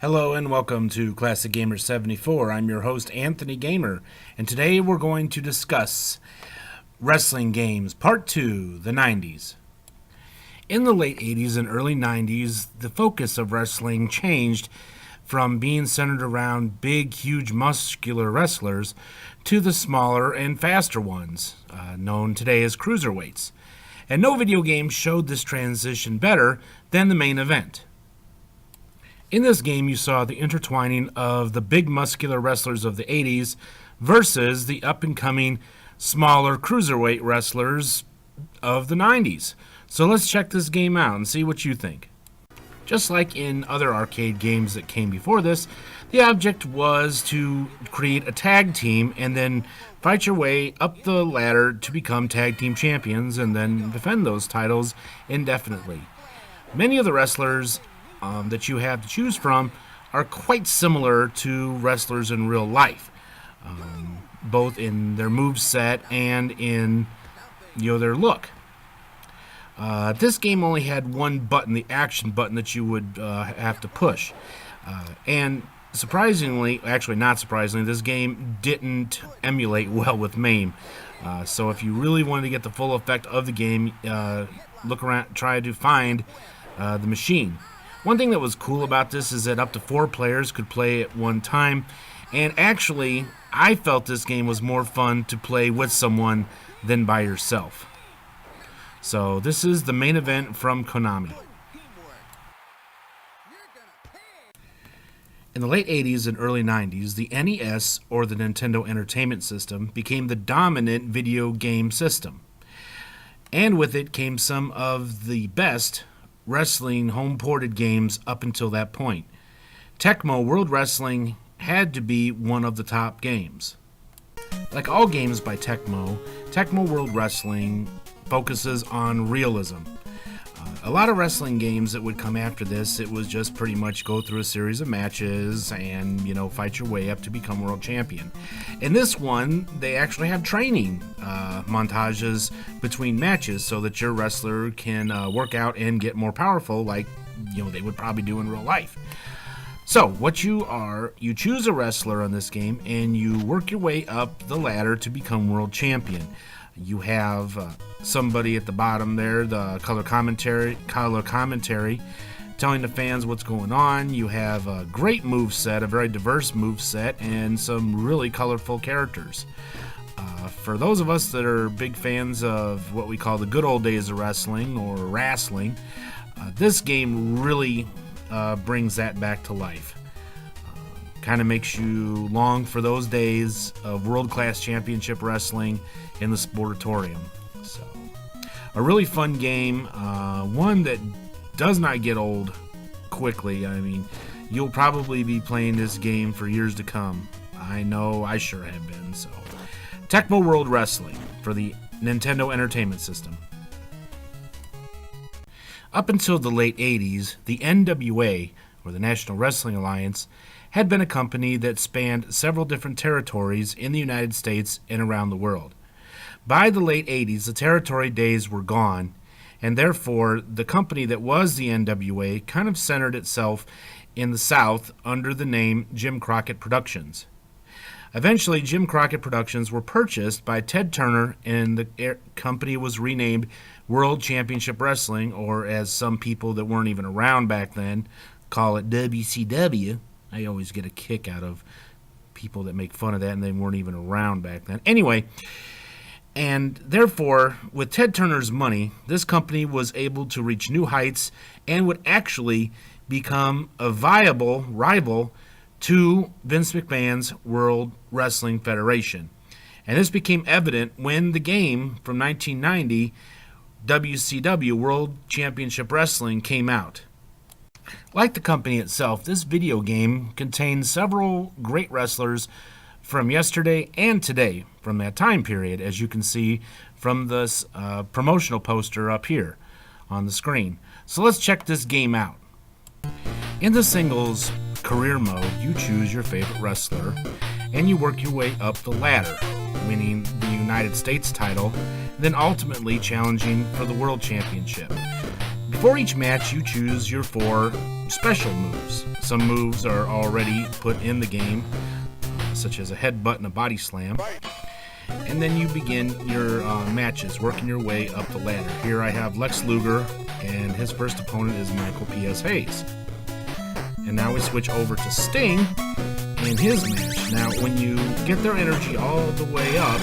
Hello and welcome to Classic Gamer 74. I'm your host Anthony Gamer, and today we're going to discuss wrestling games Part 2, the 90s. In the late 80s and early 90s, the focus of wrestling changed from being centered around big, huge, muscular wrestlers to the smaller and faster ones, known today as cruiserweights. And no video game showed this transition better than the main event. In this game, you saw the intertwining of the big muscular wrestlers of the 80s versus the up-and-coming smaller cruiserweight wrestlers of the 90s. So let's check this game out and see what you think. Just like in other arcade games that came before this, the object was to create a tag team and then fight your way up the ladder to become tag team champions and then defend those titles indefinitely. Many of the wrestlers that you have to choose from are quite similar to wrestlers in real life, both in their moveset and in their look. This game only had one button, the action button, that you would have to push. And surprisingly, actually not surprisingly, this game didn't emulate well with MAME. So if you really wanted to get the full effect of the game, look around, try to find the machine. One thing that was cool about this is that up to 4 players could play at one time, and actually, I felt this game was more fun to play with someone than by yourself. So this is the main event from Konami. In the late 80s and early 90s, the NES, or the Nintendo Entertainment System, became the dominant video game system. And with it came some of the best wrestling home-ported games up until that point. Tecmo World Wrestling had to be one of the top games. Like all games by Tecmo, Tecmo World Wrestling focuses on realism. A lot of wrestling games that would come after this, it was just pretty much go through a series of matches and, fight your way up to become world champion. In this one, they actually have training montages between matches so that your wrestler can work out and get more powerful like, they would probably do in real life. So, what you choose a wrestler on this game and you work your way up the ladder to become world champion. You have somebody at the bottom there, the color commentary, telling the fans what's going on. You have a great moveset, a very diverse moveset, and some really colorful characters. For those of us that are big fans of what we call the good old days of wrestling, or wrestling, this game really brings that back to life. Kind of makes you long for those days of world-class championship wrestling in the Sportatorium. So, a really fun game, one that does not get old quickly. I mean, you'll probably be playing this game for years to come. I know I sure have been. So, Tecmo World Wrestling for the Nintendo Entertainment System. Up until the late 80s, the NWA, or the National Wrestling Alliance, had been a company that spanned several different territories in the United States and around the world. By the late 80s, the territory days were gone, and therefore the company that was the NWA kind of centered itself in the South under the name Jim Crockett Productions. Eventually, Jim Crockett Productions were purchased by Ted Turner, and the company was renamed World Championship Wrestling, or as some people that weren't even around back then call it WCW. I always get a kick out of people that make fun of that and they weren't even around back then. Anyway, and therefore, with Ted Turner's money, this company was able to reach new heights and would actually become a viable rival to Vince McMahon's World Wrestling Federation. And this became evident when the game from 1990, WCW, World Championship Wrestling, came out. Like the company itself, this video game contains several great wrestlers from yesterday and today from that time period, as you can see from this promotional poster up here on the screen. So let's check this game out. In the singles career mode, you choose your favorite wrestler and you work your way up the ladder, winning the United States title, then ultimately challenging for the World Championship. Before each match, you choose your 4 special moves. Some moves are already put in the game, such as a headbutt and a body slam. And then you begin your matches, working your way up the ladder. Here I have Lex Luger, and his first opponent is Michael P.S. Hayes. And now we switch over to Sting in his match. Now, when you get their energy all the way up,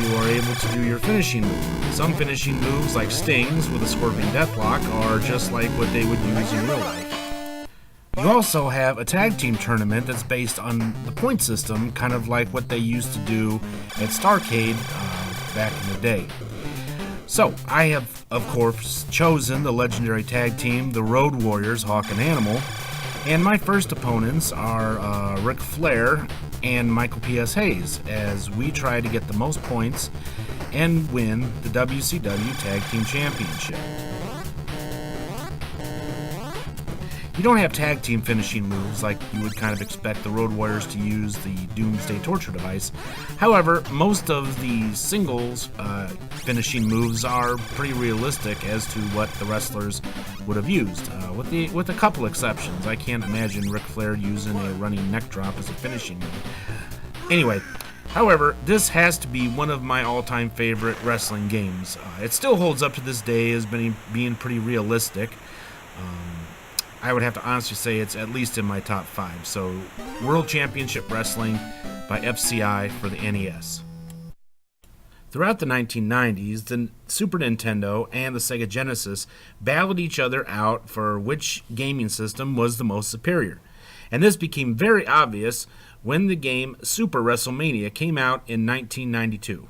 you are able to do your finishing move. Some finishing moves, like Sting's with a Scorpion Deathlock, are just like what they would use in real life. You also have a tag team tournament that's based on the point system, kind of like what they used to do at Starrcade back in the day. So, I have, of course, chosen the legendary tag team, the Road Warriors, Hawk and Animal, and my first opponents are Ric Flair and Michael P.S. Hayes, as we try to get the most points and win the WCW Tag Team Championship. You don't have tag team finishing moves like you would kind of expect the Road Warriors to use the Doomsday Torture device. However, most of the singles finishing moves are pretty realistic as to what the wrestlers would have used, with a couple exceptions. I can't imagine Ric Flair using a running neck drop as a finishing move. Anyway, however, this has to be one of my all-time favorite wrestling games. It still holds up to this day as being pretty realistic. I would have to honestly say it's at least in my top 5. So, World Championship Wrestling by FCI for the NES. Throughout the 1990s, the Super Nintendo and the Sega Genesis battled each other out for which gaming system was the most superior. And this became very obvious when the game Super Wrestlemania came out in 1992.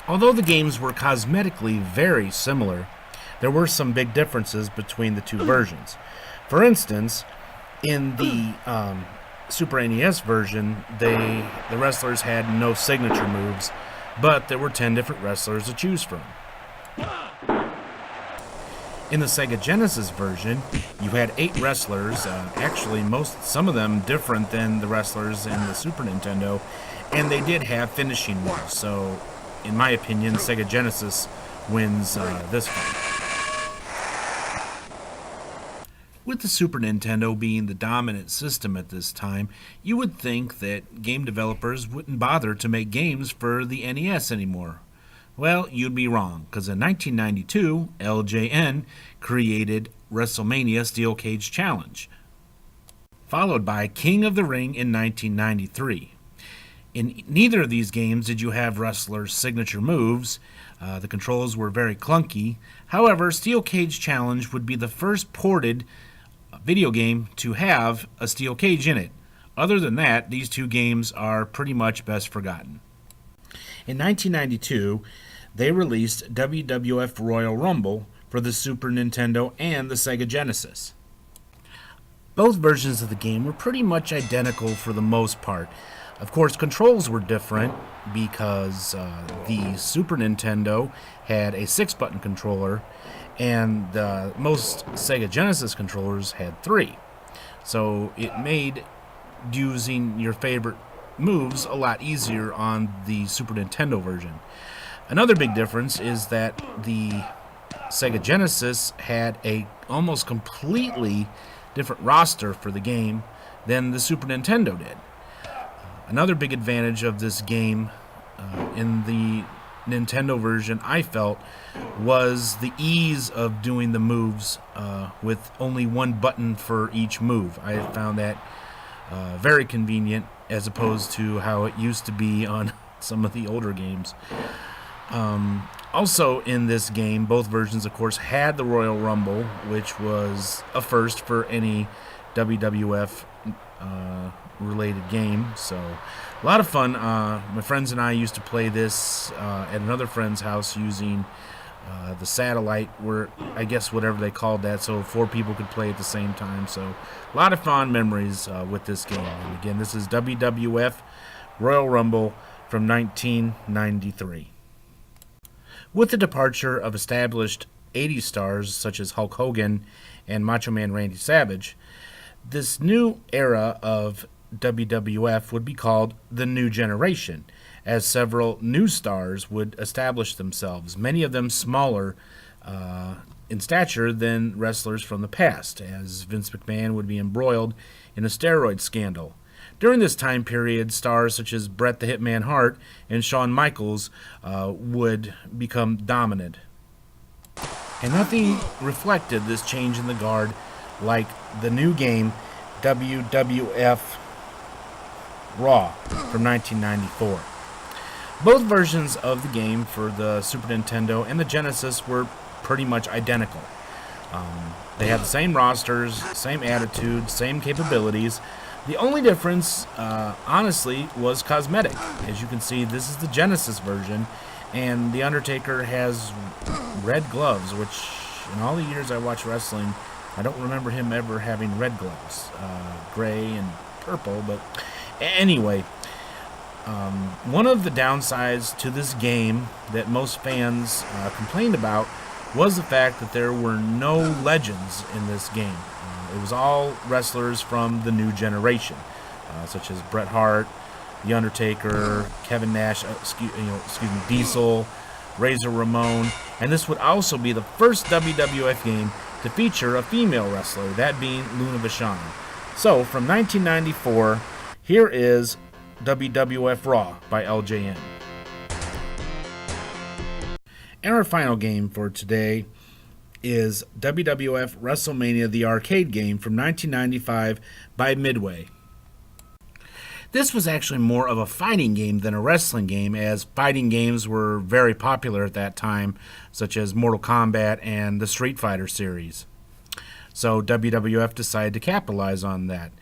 Although the games were cosmetically very similar, there were some big differences between the two versions. For instance, in the Super NES version, the wrestlers had no signature moves, but there were 10 different wrestlers to choose from. In the Sega Genesis version, you had 8 wrestlers, actually some of them different than the wrestlers in the Super Nintendo, and they did have finishing moves. So, in my opinion, Sega Genesis wins this one. With the Super Nintendo being the dominant system at this time, you would think that game developers wouldn't bother to make games for the NES anymore. Well, you'd be wrong, because in 1992, LJN created Wrestlemania Steel Cage Challenge, followed by King of the Ring in 1993. In neither of these games did you have wrestlers' signature moves. The controls were very clunky. However, Steel Cage Challenge would be the first ported video game to have a steel cage in it. Other than that, these two games are pretty much best forgotten. In 1992, they released Wwf Royal Rumble for the Super Nintendo and the Sega Genesis. Both versions of the game were pretty much identical for the most part. Of course, controls were different because the Super Nintendo had a 6-button controller, and most Sega Genesis controllers had 3. So it made using your favorite moves a lot easier on the Super Nintendo version. Another big difference is that the Sega Genesis had a almost completely different roster for the game than the Super Nintendo did. Another big advantage of this game in the Nintendo version, I felt, was the ease of doing the moves with only one button for each move. I found that very convenient as opposed to how it used to be on some of the older games. Also in this game, both versions, of course, had the Royal Rumble, which was a first for any WWF related game. So a lot of fun. My friends and I used to play this at another friend's house using the satellite, where I guess whatever they called that, so 4 people could play at the same time. So a lot of fond memories with this game. And again, this is WWF Royal Rumble from 1993. With the departure of established 80s stars such as Hulk Hogan and Macho Man Randy Savage, this new era of WWF would be called the New Generation, as several new stars would establish themselves, many of them smaller in stature than wrestlers from the past, as Vince McMahon would be embroiled in a steroid scandal. During this time period, stars such as Bret the Hitman Hart and Shawn Michaels would become dominant. And nothing reflected this change in the guard like the new game WWF Raw from 1994. Both versions of the game for the Super Nintendo and the Genesis were pretty much identical. They had the same rosters, same attitude, same capabilities. The only difference, honestly, was cosmetic. As you can see, this is the Genesis version, and The Undertaker has red gloves, which in all the years I watched wrestling, I don't remember him ever having red gloves. Gray and purple, but anyway. One of the downsides to this game that most fans complained about was the fact that there were no legends in this game. It was all wrestlers from the new generation, such as Bret Hart, The Undertaker, Kevin Nash, Diesel, Razor Ramon, and this would also be the first WWF game to feature a female wrestler, that being Luna Vachon. So, from 1994, here is WWF Raw by LJN. And our final game for today is WWF Wrestlemania, the arcade game from 1995 by Midway. This was actually more of a fighting game than a wrestling game, as fighting games were very popular at that time, such as Mortal Kombat and the Street Fighter series. So WWF decided to capitalize on that.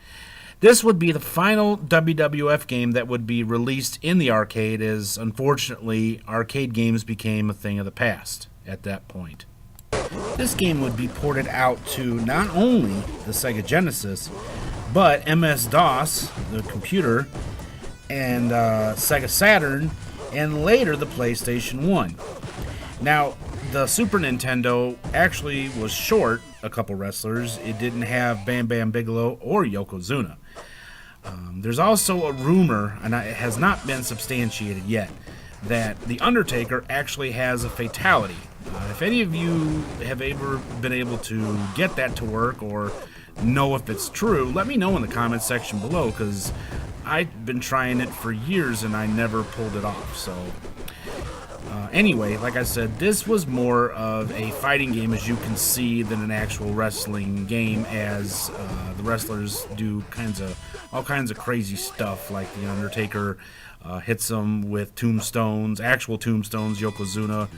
This would be the final WWF game that would be released in the arcade, as unfortunately arcade games became a thing of the past at that point. This game would be ported out to not only the Sega Genesis, but MS-DOS, the computer, and Sega Saturn, and later the PlayStation 1. Now, the Super Nintendo actually was short a couple wrestlers. It didn't have Bam Bam Bigelow or Yokozuna. There's also a rumor, and it has not been substantiated yet, that The Undertaker actually has a fatality. If any of you have ever been able to get that to work or know if it's true, let me know in the comments section below, because I've been trying it for years and I never pulled it off. So anyway, like I said, this was more of a fighting game, as you can see, than an actual wrestling game, as the wrestlers do all kinds of crazy stuff, like The Undertaker hits them with tombstones, actual tombstones. Yokozuna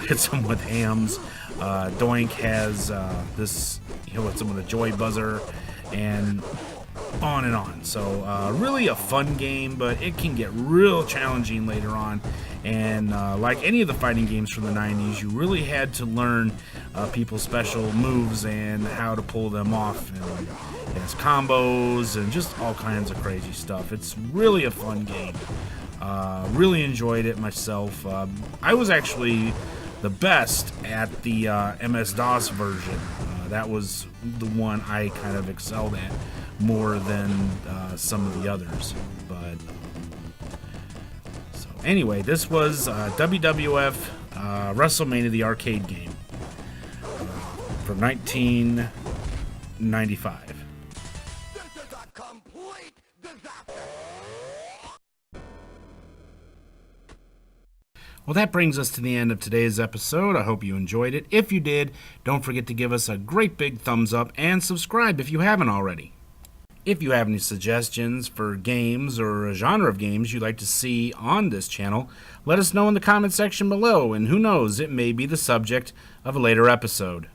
hits them with hams. Doink has this, hits them with a joy buzzer, and on and on. So really a fun game, but it can get real challenging later on. And like any of the fighting games from the 90s, you really had to learn people's special moves and how to pull them off. And it has combos and just all kinds of crazy stuff. It's really a fun game. Really enjoyed it myself. I was actually the best at the MS-DOS version. That was the one I kind of excelled at more than some of the others. But so anyway, this was WWF Wrestlemania, the arcade game from 1995. This is a complete disaster. Well, that brings us to the end of today's episode. I hope you enjoyed it. If you did, don't forget to give us a great big thumbs up and subscribe if you haven't already. If you have any suggestions for games or a genre of games you'd like to see on this channel, let us know in the comment section below, and who knows, it may be the subject of a later episode.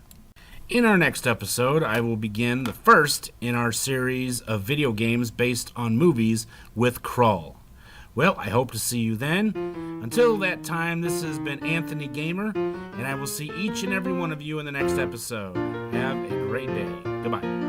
In our next episode, I will begin the first in our series of video games based on movies with Krull. Well, I hope to see you then. Until that time, this has been Anthony Gamer, and I will see each and every one of you in the next episode. Have a great day. Goodbye.